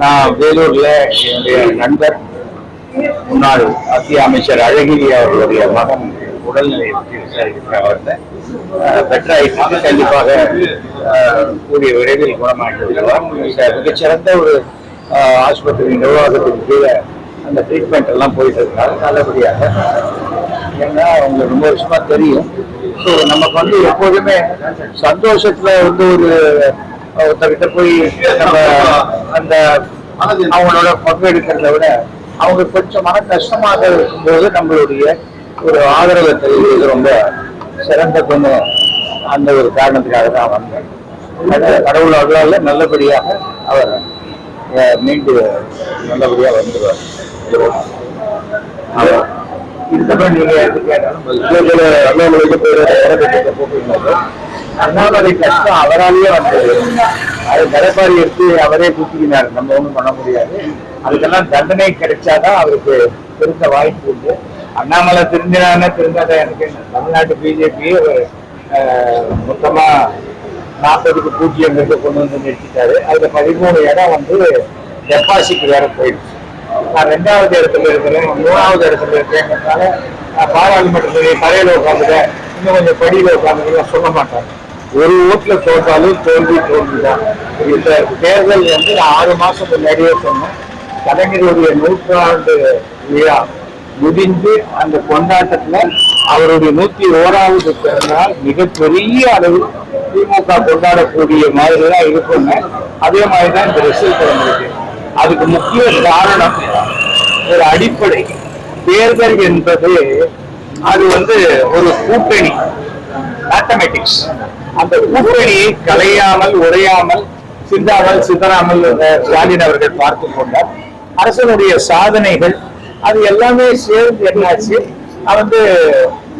நான் வேலூர்ல என்னுடைய நண்பர் முன்னாள் மத்திய அமைச்சர் அழகிரி அவர்களுடைய மகன் உடல்நிலையை பற்றி விசாரிக்க வந்தேன். பெட்டர் ஆயிட்டு கண்டிப்பாக கூடிய விரைவில் குணமாக்கி விடுவார். மிகச்சிறந்த ஒரு ஆஸ்பத்திரி நிர்வாகத்தின் கீழே அந்த ட்ரீட்மெண்ட் எல்லாம் போயிட்டு இருக்காங்க நல்லபடியாக. ஏன்னா அவங்களுக்கு ரொம்ப வருஷமா தெரியும். ஸோ நமக்கு எப்போதுமே சந்தோஷத்துல ஒரு ஒருத்தர்கிட்ட போய் நம்ம அந்த அவங்களோட பங்கெடுக்கிறத விட அவங்க கொஞ்சம் மன கஷ்டமாக இருக்கும்போது நம்மளுடைய ஒரு ஆதரவை தெரிவிக்கிறது ரொம்ப சிறந்த பொண்ணு. அந்த ஒரு காரணத்துக்காக தான் வந்தேன். கடவுள் அருளால நல்லபடியாக அவர் மீண்டு நல்லபடியாக வந்துடுவார். இதுக்கப்புறம் நீங்க அண்ணாமலை கஷ்டம் அவராலேயே வந்தது. அது கடப்பாரி எடுத்து அவரே தூக்கினார். நம்ம ஒண்ணும் பண்ண முடியாது. அதுக்கெல்லாம் தண்டனை கிடைச்சாதான் அவருக்கு திருந்த வாய்ப்பு உண்டு. அண்ணாமலை திருந்தினான்னு திருந்தாத எனக்கு தமிழ்நாட்டு பிஜேபி மொத்தமா 40க்கு 0 கொண்டு வந்து நிறுத்திட்டாரு. அதுல 13 இடம் டெபாசிட் வேற போயிடுச்சு. நான் 2வது இடத்துல இருக்கிறேன், 3வது இடத்துல இருக்கேங்கிறதுனால பாராளுமன்றத்துடைய தரையில உட்காந்துட்டேன், இன்னும் கொஞ்சம் படியில உட்காந்து சொல்ல மாட்டாங்க. ஒரு ஓட்டுல தோற்றாலும் தோல்விதான். இந்த தேர்தல் நான் 6 மாசம் முன்னாடியே சொன்னேன். கலைஞருடைய 100ஆண்டு விழா முடிந்து அந்த கொண்டாட்டத்துல அவருடைய 101வது பிறந்தநாள் மிகப்பெரிய அளவில் திமுக கொண்டாடக்கூடிய மாதிரிதான் இருக்குங்க. அதே மாதிரிதான் இந்த ரிசல்ட் வந்திருக்கு. அதுக்கு முக்கிய காரணம் ஒரு அடிப்படை. தேர்தல் என்பது அது ஒரு கூட்டணி, மேத்தமெட்டிக்ஸ். அந்த கூட்டணியை கலையாமல் உடையாமல் சிதறாமல் ஸ்டாலின் அவர்கள் பார்த்து கொண்டார். அரசனுடைய சாதனைகள் அது எல்லாமே சேர்ந்து என்னாச்சு,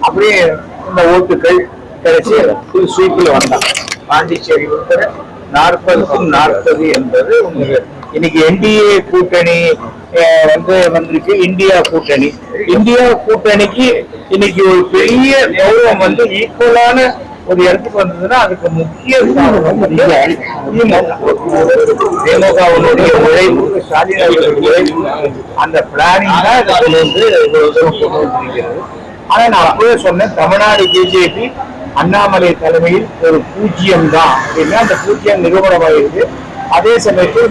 அப்படியே இந்த ஓட்டுகள் கிடைச்சி ஸ்வீப்பில் வந்தான். பாண்டிச்சேரி உட்பட 40க்கு 40 என்பது இன்னைக்கு என்டிஏ கூட்டணி வந்திருக்கு. இந்தியா கூட்டணிக்கு இன்னைக்கு ஒரு பெரிய கௌரவம் ஈக்குவலான ஒரு இடத்துக்கு வந்ததுன்னா அதுக்கு முக்கிய திமுகவுடைய உழைப்பு, ஸ்டாலின் உழைப்பு, அந்த பிளானிங் தான் வந்திருக்கிறது. ஆனா நான் அப்பவே சொன்னேன், தமிழ்நாடு பிஜேபி அண்ணாமலை தலைமையில் ஒரு 0 தான் அப்படின்னா அந்த 0 நிரூபணமாயிருக்கு. அதே சமயத்தில்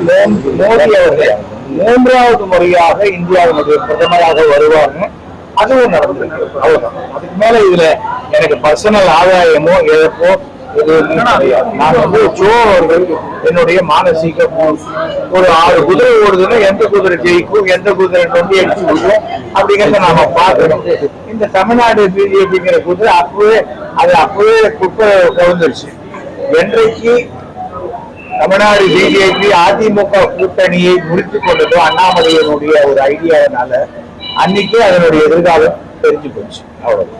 மோடி அவர்கள் 3வது முறையாக இந்தியாவினுடைய பிரதமராக வருவாங்க. அதுவும் நடந்திருக்கு. அவ்வளவுதான். அதுக்கு மேல இதுல எனக்கு பர்சனல் ஆதாயமோ இழப்போ எதுவுமே கிடையாது. நான் ஜோ அவர்கள் என்னுடைய மானசீக ஒரு 6 குதிரை ஓடுதுன்னா எந்த குதிரை ஜெயிக்கும், எந்த குதிரை நொண்டி அடிச்சு விடும் அப்படிங்கிறத நாம பார்க்கணும். இந்த தமிழ்நாடு பிஜேபிங்கிற குதிரை அப்பவே குப்பை கவுந்துருச்சு. என்றைக்கு தமிழ்நாடு பிஜேபி அதிமுக கூட்டணியை முடித்துக் கொண்டதோ அண்ணாமலையினுடைய ஒரு ஐடியாவினால அன்னைக்கு அதனுடைய எதிர்காலம் தெரிஞ்சு போச்சு. அவ்வளவு.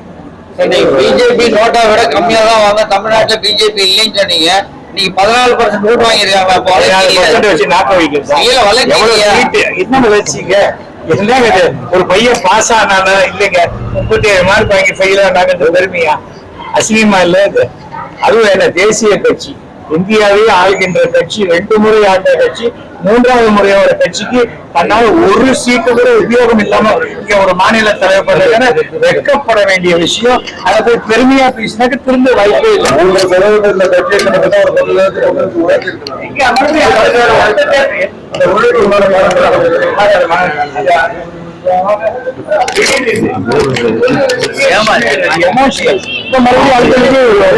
பிஜேபி நோட்டை விட கம்மியா தான் வாங்க. தமிழ்நாட்டுல பிஜேபி இல்லைன்னு சொன்னீங்க. நீங்க 14% ஓட்டு வாங்கிருக்காங்க. ஒரு பையன் பாஸ் ஆனானா இல்லைங்க, 37 மார்க் வாங்கி ஃபெயில் ஆனாங்கன்ற பெருமையா? அசிங்கமா இல்ல இது? அதுவும் என்ன தேசிய கட்சி, இந்தியாவே ஆளுகின்ற கட்சி, 2 முறை ஆண்ட கட்சி, 3வது முறையோட கட்சிக்கு தன்னால் ஒரு சீட்டு கூட உபயோகம் இல்லாம இங்க ஒரு மாநில தலைவர் வெட்கப்பட வேண்டிய விஷயம். அதை போய் பெருமையா பேசினாக்க திரும்ப வாய்ப்பே இல்லை.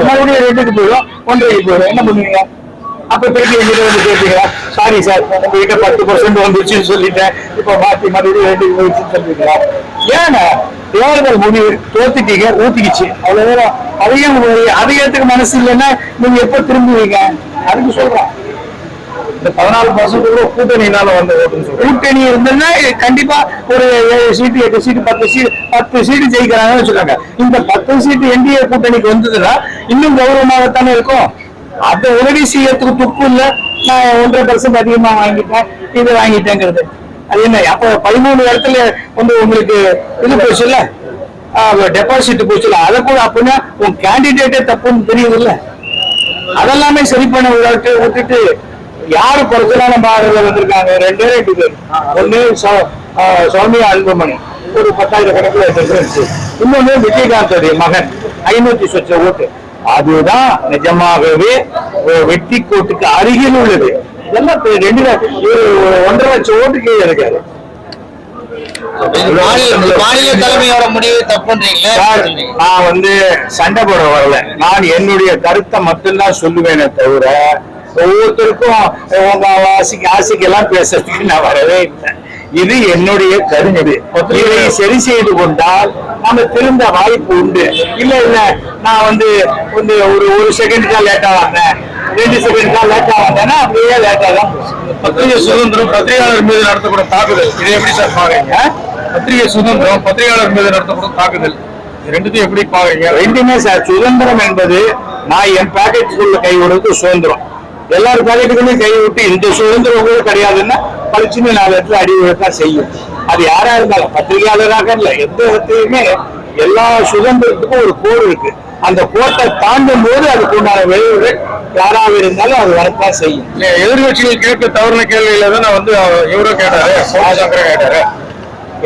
மறுபடியும் 2க்கு போயிடும், 1.5 போயிடும். என்ன பண்ணுவீங்க? அப்ப திருப்பி எங்கிட்ட கேட்பீங்களா? சாரி சார், உங்ககிட்ட 10% வந்துருச்சுன்னு சொல்லிட்டேன், இப்ப மாத்தி மறுபடியும் 2க்கு போயிடுச்சுன்னு சொல்லிட்டீங்களா? ஏன்னா தேர்தல் முடிவு தோத்துட்டீங்க, ஊத்திக்கிச்சு, அவ்வளவு. அதையும் அதிகத்துக்கு மனசு இல்லைன்னா நீங்க எப்ப திரும்புவீங்க? அதுக்கு சொல்றேன். இந்த 14% கூட கூட்டணினால வந்த கூட்டணி இருந்ததுன்னா கண்டிப்பா ஒரு 7 சீட்டு 8 சீட்டு 10 சீட்டு ஜெயிக்கிறாங்கன்னு சொல்றாங்க. இந்த 10 சீட்டு என்டிஏ கூட்டணிக்கு வந்ததுன்னா இன்னும் கௌரவமாகத்தானே இருக்கும். அதை உதவி செய்யறதுக்கு துப்பு இல்லை. நான் 1.5% அதிகமா வாங்கிட்டேன், இது வாங்கிட்டேங்கிறது அது என்ன? அப்ப 13 இடத்துல உங்களுக்கு இது போச்சு இல்ல, டெபாசிட் போச்சு இல்ல, அதை கூட அப்படின்னா உன் கேண்டிடேட்டே தப்புன்னு தெரியுது இல்ல. அதெல்லாமே சரி பண்ண விட்டுட்டு யாரு பிரச்சனை பாடுறதுல வந்திருக்காங்க? 2 பேர். ஒண்ணு சௌமியா அன்புமணி, ஒரு 10,000 கணக்குல டிஃபரன்ஸ். இன்னொன்னு விஜயகாந்தோடைய மகன் 500 சொச்ச ஓட்டு. அதுதான் நிஜமாகவே வெற்றி கோட்டுக்கு அருகில் உள்ளது. இதெல்லாம் 1.5 லட்சம் ஓட்டுக்கு இருக்காரு. மாநில தலைமையோட முடிவு தப்புன்றீங்களா? நான் சண்டை போட வரல. நான் என்னுடைய கருத்தை மட்டும்தான் சொல்லுவேனே தவிர ஒவ்வொருத்தருக்கும் ஆசைக்கு எல்லாம் பேசுறதுக்கு நான் வரவே இல்லை. இது என்னுடைய கருத்து. இதை சரி செய்து கொண்டால் நம்ம திருந்த வாய்ப்பு உண்டு. இல்ல இல்ல நான் ஒரு செகண்ட் தான் லேட்டா வந்தேன், 2 செகண்ட் தான் லேட்டா வந்தேன்னா அப்படியே லேட்டா தான். பத்திரிகை சுதந்திரம், பத்திரிகையாளர் மீது நடத்தக்கூடிய தாக்குதல், இதை எப்படி சார் பாக்குறீங்க? பத்திரிகை சுதந்திரம், பத்திரிகையாளர் மீது நடத்தக்கூடிய தாக்குதல், ரெண்டுத்தையும் எப்படி பாக்குறீங்க? ரெண்டுமே சார், சுதந்திரம் என்பது நான் என் பேக்கெட்டுக்குள்ள கை விடுறது சுதந்திரம். எல்லாரும் பேக்கெட்டுக்குள்ளே கை விட்டு இந்த சுதந்திரம் கூட கிடையாதுன்னா பழிச்சுன்னு 4 இடத்துல அடி விழத்தான் செய்யும். அது யாரா இருந்தாலும், பத்திரிகையாளராக இல்லை, எந்த இடத்துலையுமே எல்லா சுதந்திரத்துக்கும் ஒரு கோடு இருக்கு. அந்த கோட்டை தாண்டும் போது அதுக்கு உண்டான விளைவுகள் யாராவது இருந்தாலும் அது வரத்தான் செய்யும். எதிர்கட்சிகள் கேட்க தவறுன கேள்வியில தான் இவரும் கேட்டாரு, சோமசங்கர் கேட்டாரு.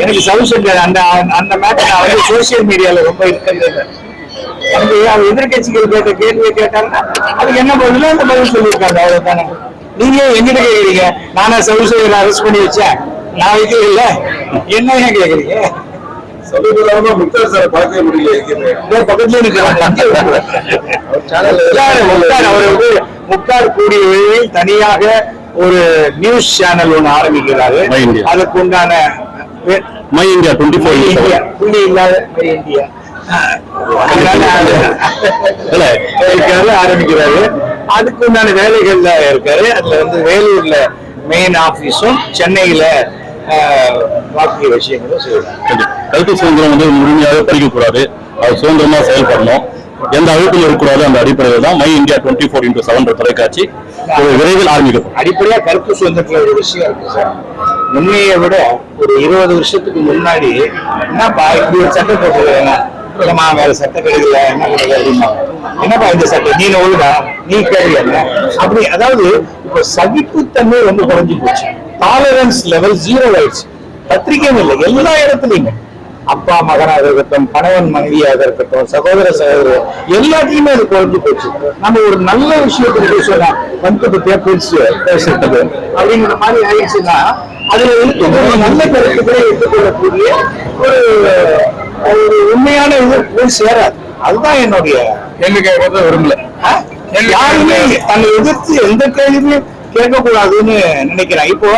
எனக்கு சவுசங்கர் அந்த மேட்டர் நான் சோசியல் மீடியால ரொம்ப இருக்கிறது. எதிர்கட்சிகள் கேட்ட கேள்வியை கேட்டாங்கன்னா அதுக்கு என்ன பதிலோ அந்த பதில் சொல்லியிருக்காங்க, அவ்வளவுதானே. நீங்க எங்கிட்ட கேக்குறீங்க? நானா சவுசங்கர் அரெஸ்ட் பண்ணி வச்சேன்? நான் வைக்கவே இல்லை. என்ன ஏன் கேக்குறீங்க? முக்தார் சார் பார்க்க முடியல. முக்தார் கூடிய வழியில் தனியாக ஒரு நியூஸ் சேனல் ஒண்ணு ஆரம்பிக்கிறாரு. அதுக்கு உண்டான மை இந்தியா 24 புள்ளி இல்லாத மை இந்தியா ஆரம்பிக்கிறாரு. அதுக்கு உண்டான வேலைகள்ல இருக்காரு. அதுல வேலூர்ல மெயின் ஆபீஸும் சென்னையில பாக்கிய விஷயங்களும் செய்யறாங்க. கருத்து சுதந்திரம் முழுமையாக பறிக்கக்கூடாது, அது சுதந்திரமா செயல்படணும், எந்த அழுத்தம் இருக்கக்கூடாது. அந்த அடிப்படையில் தான் மை இந்தியா 24x7 தொலைக்காட்சி விரைவில் ஆரம்பிக்கும். அடிப்படையா கருத்து சுதந்திரத்துல ஒரு விஷயம் இருக்கு சார். முன்னையை விட ஒரு 20 வருஷத்துக்கு முன்னாடி என்னப்பா இப்படி ஒரு சட்டம் போட்டுருக்காங்க, இல்லம்மா வேற சட்டம் கிடைக்கல, என்ன கிடையாது அப்படின்னா, என்னப்பா இந்த சட்டம் நீ ஒழுங்கா நீ கேள்வி அப்படி. அதாவது இப்ப சகிப்புத்தன்மை ரொம்ப குறைஞ்சு போச்சு. டாலரன்ஸ் லெவல் 0 ஆயிடுச்சு. பத்திரிகையும் இல்லை, எல்லா இடத்துலயுமே அப்பா மகனாக இருக்கட்டும், கணவன் மனைவியாக இருக்கட்டும், சகோதர சகோதரர் எல்லாத்தையுமே அது குறைஞ்சு போச்சு. நம்ம ஒரு நல்ல விஷயத்துக்கு பேசலாம், பேசுறது அப்படிங்கிற மாதிரி ஆயிடுச்சுன்னா அதுல நல்ல கருத்துக்களை எடுத்துக்கொள்ளக்கூடிய ஒரு உண்மையான இது போய் சேராது. அதுதான் என்னுடைய கேள்வி கேட்கறத விரும்பல. யாருமே தன்னை எதிர்த்து எந்த கேள்வியுமே கேட்கக்கூடாதுன்னு நினைக்கிறேன். இப்போ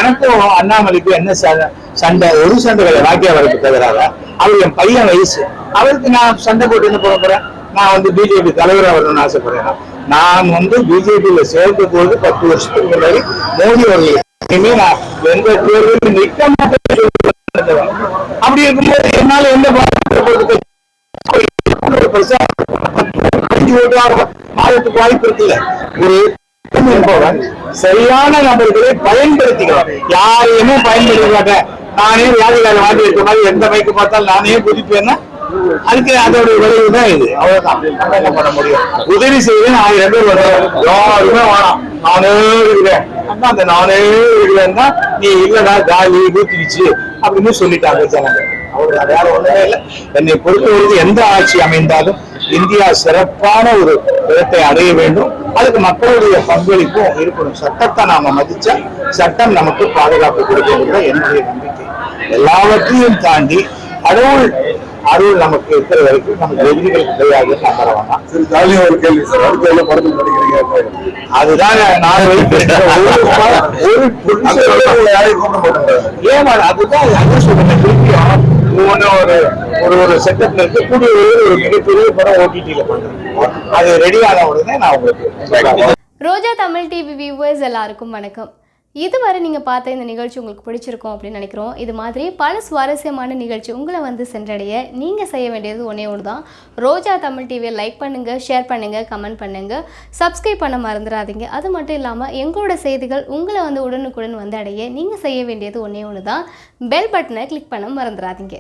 எனக்கும் அண்ணாமலைக்கும் என்ன சண்டை? ஒரு சண்டை வாக்கியா வரப்பு தவிராக அவர் என் பையன் வயசு. அவருக்கு நான் சண்டை போட்டு என்ன பண்ண போறேன்? நான் பிஜேபி தலைவராக வரணும்னு ஆசைப்படுறேன். நான் பிஜேபியில சேர்ந்த போது 10 வருஷத்துக்கு முன்னாடி மோடி அவர்கள் இனிமே நான் எந்த தேர்தலும் நிற்க மாட்டேன். அப்படி இருக்கும்போது என்னால எந்த மாதத்துக்கு வாய்ப்பு இருக்குல்ல. ஒரு சரியான நபர்களை பயன்படுத்திக்கலாம். யாரையுமே பயன்படுத்த மாட்டேன். நானே வியாதிகார வாங்கி இருக்க மாதிரி எந்த மைக்கு பார்த்தாலும் நானே குதிப்பேன்னா அதுக்கு அதோட விளைவு தான் இது. அவ்வளவுதான். நம்ம என்ன பண்ண முடியும்? உதவி செய்வேன் 1000 பேர் வருவாங்க, யாருமே வேணாம், நானே இருக்கிறேன். அந்த நானே இருக்கிறேன் தான் நீ இல்லடா காலி ஊத்திடுச்சு அப்படின்னு சொல்லிட்டாங்க ஜனங்க. அவரு அது யாரும் ஒண்ணுமே இல்லை. என்னை பொறுத்தவரைக்கும் எந்த ஆட்சி அமைந்தாலும் இந்தியா சிறப்பான ஒரு இடத்தை அடைய வேண்டும். அதுக்கு மக்களுடைய பங்களிப்பும் இருக்கணும். சட்டத்தை நாம மதிச்சா சட்டம் நமக்கு பாதுகாப்பு கொடுக்கின்ற என்னுடைய நம்பிக்கை. எல்லாவற்றையும் தாண்டி கடவுள் அருள் நமக்கு இருக்கிற வரைக்கும் நமக்கு எதிரிகள் கிடையாது. நம்புறவனா ஒரு கேள்வி சார், அடுத்த படத்தில் நடிக்கிறீங்க, அதுதான் நான் ஏமா அதுதான் சொல்றேன். திருப்பியும் ஒரு செட்டப்ல இருக்கக்கூடிய ஒரு மிகப்பெரிய படம் ஓடிடில பண்றேன். அது ரெடி ஆன உடனே நான் உங்களுக்கு. ரோஜா தமிழ் டிவி வியூவர்ஸ் எல்லாருக்கும் வணக்கம். இதுவரை நீங்கள் பார்த்த இந்த நிகழ்ச்சி உங்களுக்கு பிடிச்சிருக்கும் அப்படின்னு நினைக்கிறோம். இது மாதிரி பல சுவாரஸ்யமான நிகழ்ச்சி உங்களை சென்றடைய நீங்கள் செய்ய வேண்டியது ஒன்றே ஒன்று தான். ரோஜா தமிழ் டிவியை லைக் பண்ணுங்கள், ஷேர் பண்ணுங்கள், கமெண்ட் பண்ணுங்கள், சப்ஸ்கிரைப் பண்ண மறந்துடாதீங்க. அது மட்டும் இல்லாமல் எங்களோட செய்திகள் உங்களை உடனுக்குடன் அடைய நீங்கள் செய்ய வேண்டியது ஒன்றே ஒன்று தான். பெல் பட்டனை கிளிக் பண்ண மறந்துடாதீங்க.